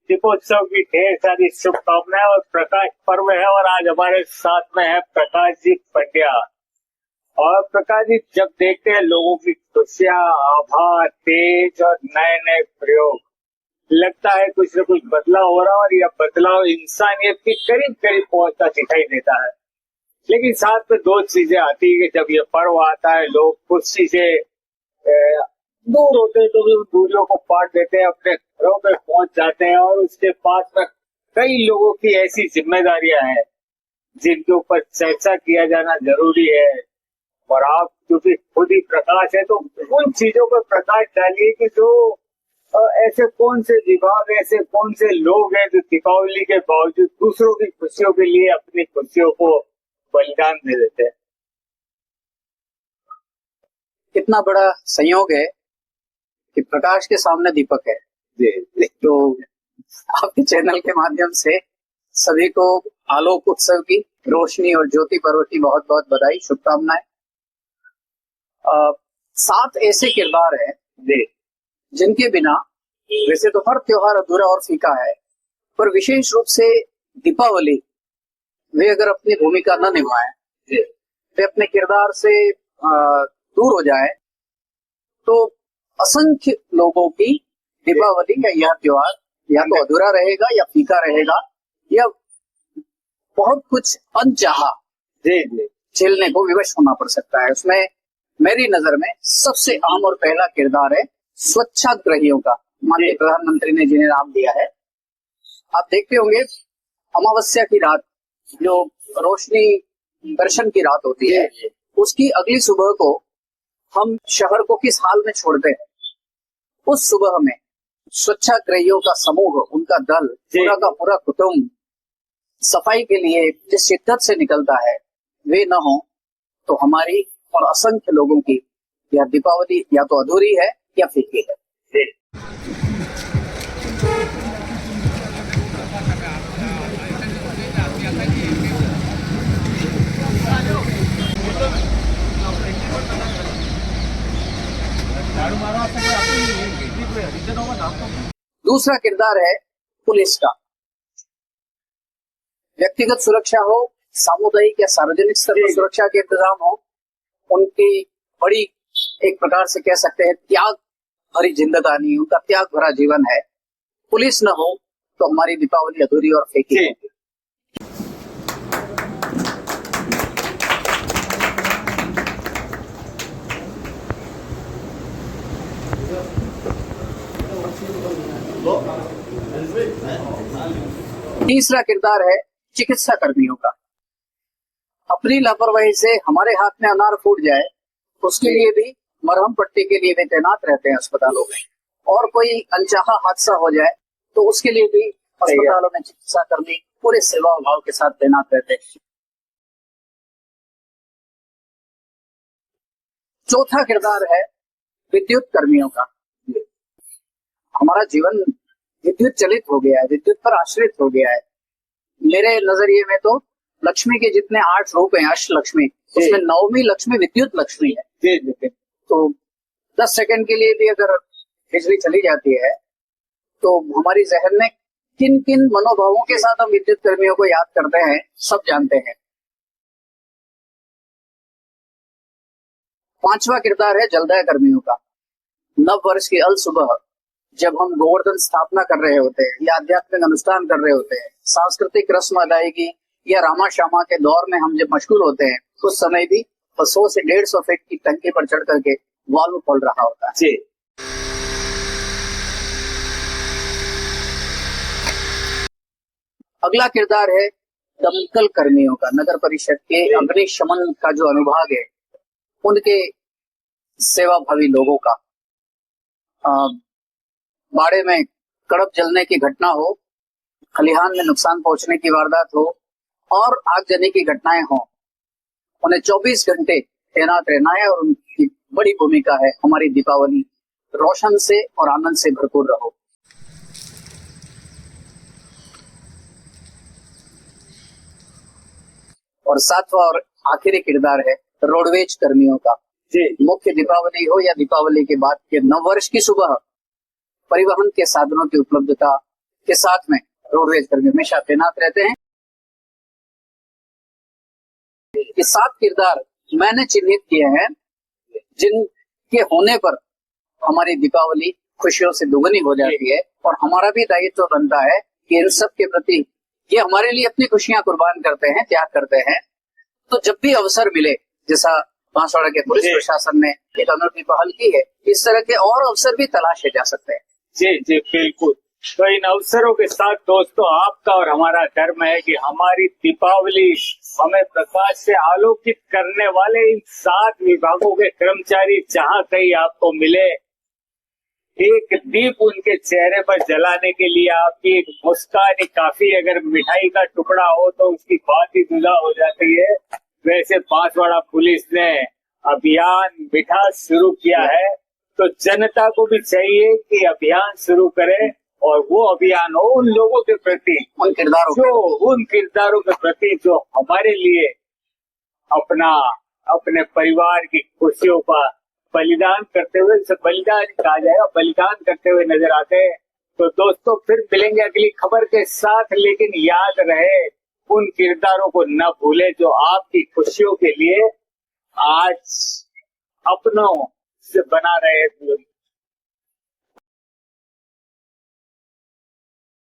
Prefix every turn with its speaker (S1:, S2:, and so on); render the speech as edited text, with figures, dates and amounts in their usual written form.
S1: दीपोत्सव की ढेर सारी शुभकामनाएं और प्रकाश पर्व है। और आज हमारे साथ में है प्रकाश जी पंड्या। और प्रकाश जी, जब देखते हैं लोगों की खुशियां, आभा, तेज और नए नए प्रयोग, लगता है कुछ न कुछ बदलाव हो रहा है। और यह बदलाव इंसानियत के करीब करीब पहुंचता दिखाई देता है। लेकिन साथ में दो चीजें आती है कि जब ये पर्व आता है, लोग खुशी से दूर होते हैं तो भी उन दूरियों को पाट देते हैं, अपने घरों में पहुंच जाते हैं। और उसके पास में कई लोगों की ऐसी जिम्मेदारियां हैं जिनके ऊपर चर्चा किया जाना जरूरी है। और आप क्योंकि खुद ही प्रकाश है, तो उन चीजों पर प्रकाश डालिए कि जो ऐसे कौन से विभाग, ऐसे कौन से लोग हैं जो दीपावली के बावजूद दूसरों की खुशियों के लिए अपनी खुशियों को बलिदान दे देते हैं।
S2: कितना बड़ा संयोग है कि प्रकाश के सामने दीपक है।
S1: जी।
S2: तो आपके चैनल के माध्यम से सभी को आलोक उत्सव की, रोशनी और ज्योति पर्व की बहुत बहुत बधाई, शुभकामनाएं। 7 ऐसे किरदार हैं जिनके बिना वैसे तो हर त्योहार अधूरा और फीका है, पर विशेष रूप से दीपावली, वे अगर अपनी भूमिका न निभाएं, वे अपने किरदार से दूर हो जाए, तो असंख्य लोगों की दीपावली का यह त्योहार या तो अधूरा रहेगा या फीका रहेगा, या बहुत कुछ अनचाहा झेलने को विवश होना पड़ सकता है। उसमें मेरी नजर में सबसे आम और पहला किरदार है स्वच्छाग्रहियों का। माननीय प्रधानमंत्री ने जिन्हें नाम दिया है, आप देखते होंगे अमावस्या की रात, जो रोशनी दर्शन की रात होती है, उसकी अगली सुबह को हम शहर को किस हाल में छोड़ते हैं। उस सुबह में स्वच्छाग्रहियों का समूह, उनका दल, पूरा का पूरा कुटुंब सफाई के लिए जिस शिद्दत से निकलता है, वे न हो तो हमारी और असंख्य लोगों की यह दीपावली या तो अधूरी है या फीकी है। दूसरा किरदार है पुलिस का। व्यक्तिगत सुरक्षा हो, सामुदायिक या सार्वजनिक स्तर पर सुरक्षा के इंतजाम हो, उनकी बड़ी एक प्रकार से कह सकते हैं त्याग भरी जिंदगानी, उनका त्याग भरा जीवन है। पुलिस न हो तो हमारी दीपावली अधूरी और फीकी है। तीसरा किरदार है चिकित्सा कर्मियों का। अपनी लापरवाही से हमारे हाथ में अनार फूट जाए, उसके लिए भी मरहम पट्टी के लिए वे तैनात रहते हैं अस्पतालों में। और कोई अनचाहा हादसा हो जाए तो उसके लिए भी अस्पतालों में चिकित्सा कर्मी पूरे सेवा भाव के साथ तैनात रहते हैं। चौथा किरदार है विद्युत कर्मियों का। हमारा जीवन विद्युत चलित हो गया है, विद्युत पर आश्रित हो गया है। मेरे नजरिए में तो लक्ष्मी के जितने 8 रूप हैं, अष्ट लक्ष्मी, उसमें 9वीं लक्ष्मी विद्युत लक्ष्मी है। तो 10 सेकंड के लिए भी अगर बिजली चली जाती है तो हमारी जहन में किन किन मनोभावों के साथ हम विद्युत कर्मियों को याद करते हैं, सब जानते हैं। पांचवा किरदार है जलदाय कर्मियों का। नव वर्ष की अल सुबह जब हम गोवर्धन स्थापना कर रहे होते हैं या आध्यात्मिक अनुष्ठान कर रहे होते हैं, सांस्कृतिक रस्म अदायगी या रामा श्यामा के दौर में हम जब मशगूल होते हैं, उस समय भी 100 से 150 फीट की टंकी पर चढ़ करके वाल्व खोल रहा होता है। अगला किरदार है दमकल कर्मियों का। नगर परिषद के अग्निशमन का जो अनुभाग है, उनके सेवा भावी लोगों का। बाड़े में कड़प जलने की घटना हो, खलिहान में नुकसान पहुंचने की वारदात हो और आगजनी की घटनाएं हो, उन्हें 24 घंटे तैनात रहना है। और उनकी बड़ी भूमिका है हमारी दीपावली रोशन से और आनंद से भरपूर रहो। और सातवां और आखिरी किरदार है रोडवेज कर्मियों का। मुख्य दीपावली हो या दीपावली के बाद के नव वर्ष की सुबह, परिवहन के साधनों की उपलब्धता, के साथ में रोडवेज कर्मी हमेशा तैनात रहते हैं। ये 7 किरदार मैंने चिन्हित किए हैं जिनके होने पर हमारी दीपावली खुशियों से दुगनी हो जाती है और हमारा भी दायित्व बनता है कि इन सब के प्रति ये हमारे लिए अपनी खुशियां कुर्बान करते हैं, त्याग करते हैं। तो जब भी अवसर मिले, जैसा बांसवाड़ा के पुलिस प्रशासन ने एक अनूठी पहल की है, इस तरह के और अवसर भी तलाशे जा सकते हैं।
S1: जी जी बिल्कुल। तो इन अवसरों के साथ दोस्तों, आपका और हमारा धर्म है कि हमारी दीपावली हमें प्रकाश से आलोकित करने वाले इन 7 विभागों के कर्मचारी जहाँ कहीं आपको मिले, एक दीप उनके चेहरे पर जलाने के लिए आपकी एक मुस्कान ही काफी। अगर मिठाई का टुकड़ा हो तो उसकी बात ही जुदा हो जाती है। वैसे बांसवाड़ा पुलिस ने अभियान मीठा शुरू किया है, तो जनता को भी चाहिए कि अभियान शुरू करे और वो अभियान हो उन लोगों के प्रति,
S2: उन
S1: किरदारों के प्रति जो हमारे लिए अपने परिवार की खुशियों का बलिदान करते हुए, इसे बलिदान कहा जाएगा, बलिदान करते हुए नजर आते हैं। तो दोस्तों, फिर मिलेंगे अगली खबर के साथ, लेकिन याद रहे उन किरदारों को न भूले जो आपकी खुशियों के लिए आज अपनों से बना रहे।